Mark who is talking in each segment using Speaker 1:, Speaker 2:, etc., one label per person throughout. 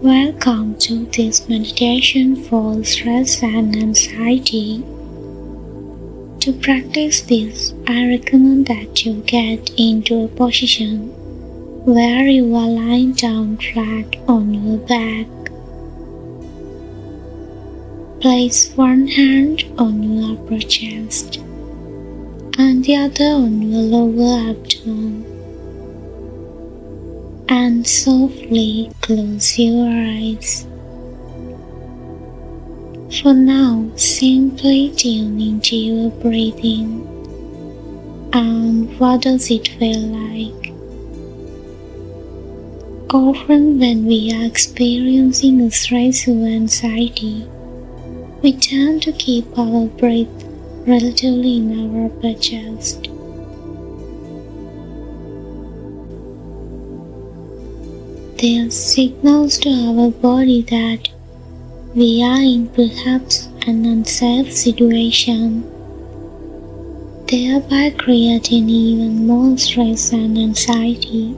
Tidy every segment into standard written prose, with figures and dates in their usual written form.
Speaker 1: Welcome to this meditation for stress and anxiety. To practice this, I recommend that you get into a position where you are lying down flat on your back. Place one hand on your upper chest and the other on your lower abdomen, and softly close your eyes. For now, simply tune into your breathing and what does it feel like. Often when we are experiencing stress or anxiety, we tend to keep our breath relatively in our upper chest. This signals to our body that we are in perhaps an unsafe situation, thereby creating even more stress and anxiety.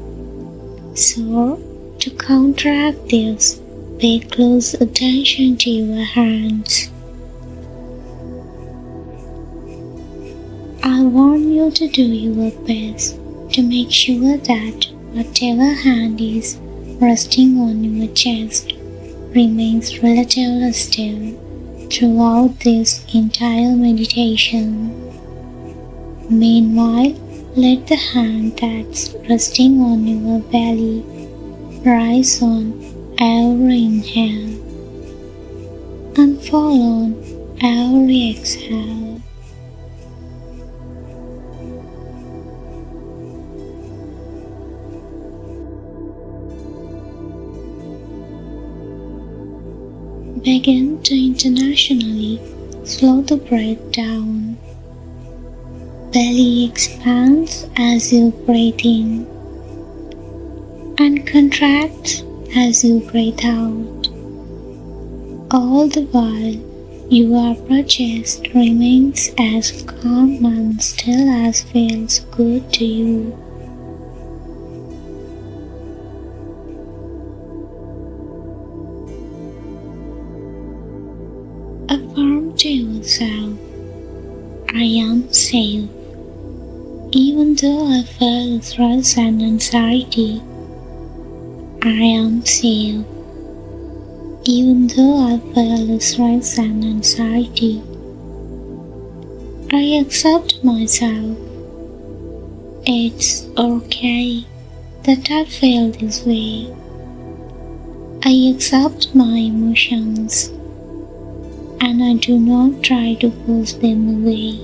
Speaker 1: So, to counteract this, pay close attention to your hands. I want you to do your best to make sure that whatever hand is resting on your chest remains relatively still throughout this entire meditation. Meanwhile, let the hand that's resting on your belly rise on every inhale and fall on every exhale. Begin to internationally slow the breath down. Belly expands as you breathe in and contracts as you breathe out. All the while, your upper chest remains as calm and still as feels good to you. Affirm to yourself, I am safe. Even though I feel stress and anxiety, I am safe. Even though I feel stress and anxiety, I accept myself. It's okay that I feel this way. I accept my emotions, and I do not try to force them away.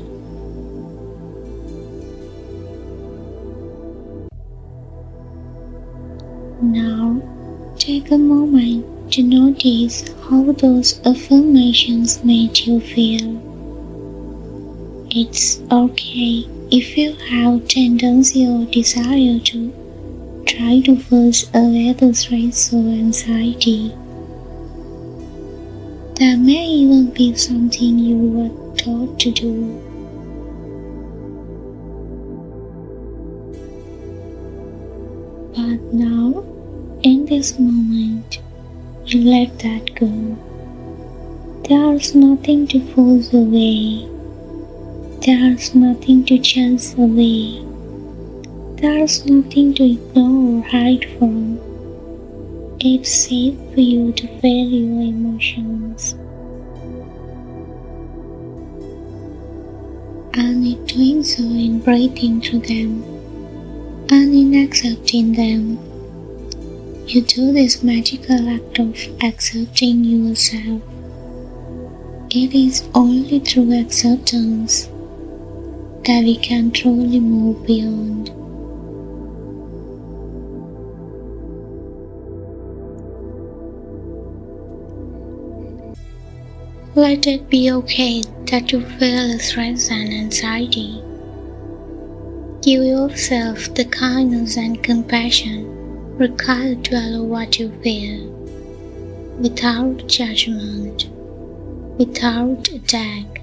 Speaker 1: Now, take a moment to notice how those affirmations made you feel. It's okay if you have tendency or desire to try to force away the stress or anxiety. There may even be something you were taught to do. But now, in this moment, you let that go. There's nothing to force away. There's nothing to chase away. There's nothing to ignore or hide from. It's safe for you to feel your emotions. And in doing so, in breathing through them, and in accepting them, you do this magical act of accepting yourself. It is only through acceptance that we can truly move beyond. Let it be okay that you feel stress and anxiety. Give yourself the kindness and compassion required to allow what you feel, without judgment, without attack,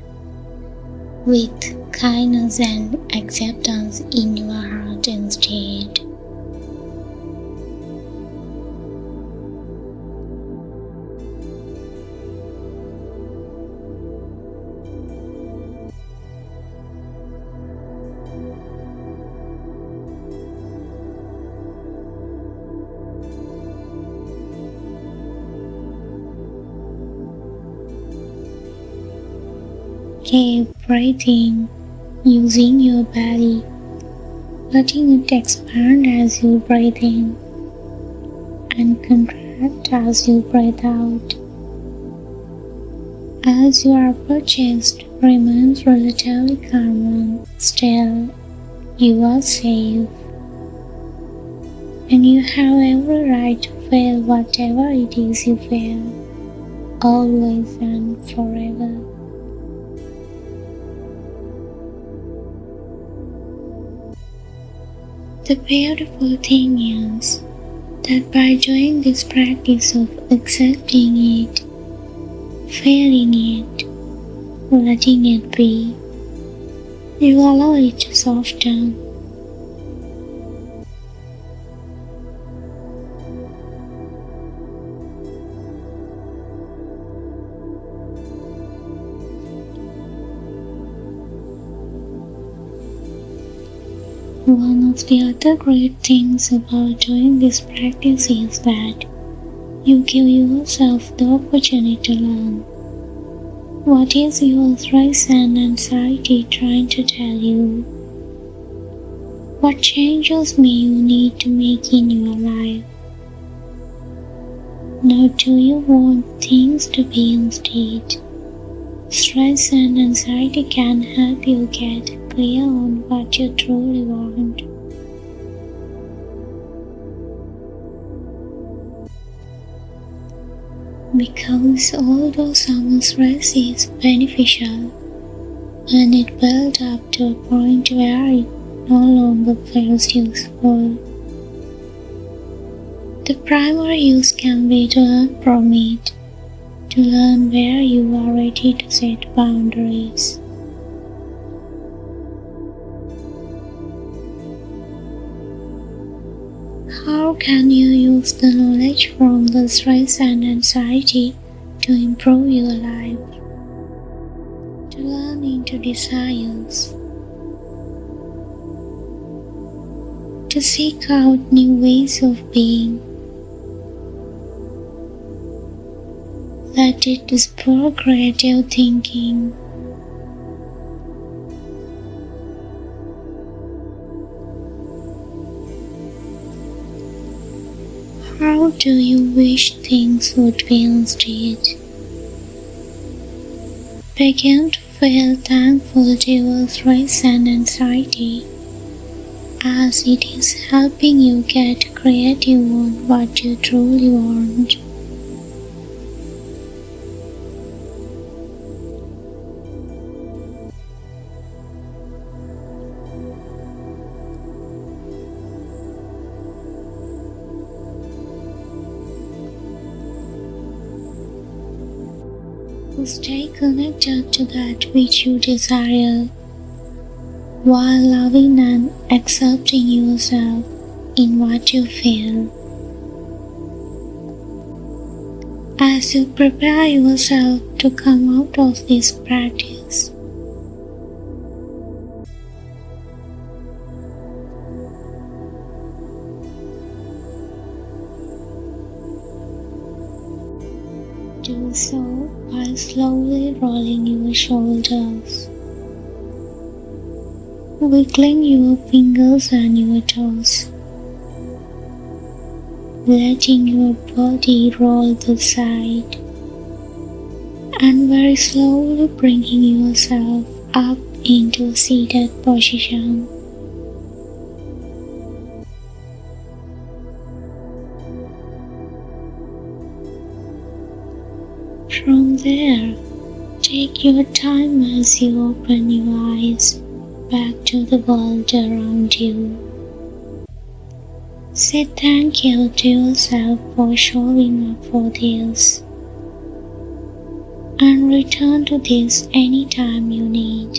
Speaker 1: with kindness and acceptance in your heart instead. Keep breathing using your belly, letting it expand as you breathe in and contract as you breathe out. As your upper chest remains relatively calm and still, you are safe, and you have every right to feel whatever it is you feel, always and forever. The beautiful thing is that by doing this practice of accepting it, feeling it, letting it be, you allow it to soften. One of the other great things about doing this practice is that you give yourself the opportunity to learn. What is your stress and anxiety trying to tell you? What changes may you need to make in your life? Now, do you want things to be instead? Stress and anxiety can help you get clear on what you truly want. Because although some stress is beneficial, and it builds up to a point where it no longer feels useful, the primary use can be to learn from it, to learn where you are ready to set boundaries. How can you use the knowledge from the stress and anxiety to improve your life? To learn into desires. To seek out new ways of being. Let it explore creative thinking. How do you wish things would be instead? Begin to feel thankful to your stress and anxiety, as it is helping you get creative on what you truly want. Stay connected to that which you desire, while loving and accepting yourself in what you feel. As you prepare yourself to come out of this practice, do so by slowly rolling your shoulders, wiggling your fingers and your toes, letting your body roll to the side, and very slowly bringing yourself up into a seated position. From there, take your time as you open your eyes back to the world around you. Say thank you to yourself for showing up for this, and return to this anytime you need.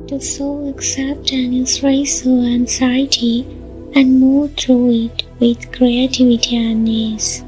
Speaker 1: To so accept and stress your anxiety and move through it with creativity and ease.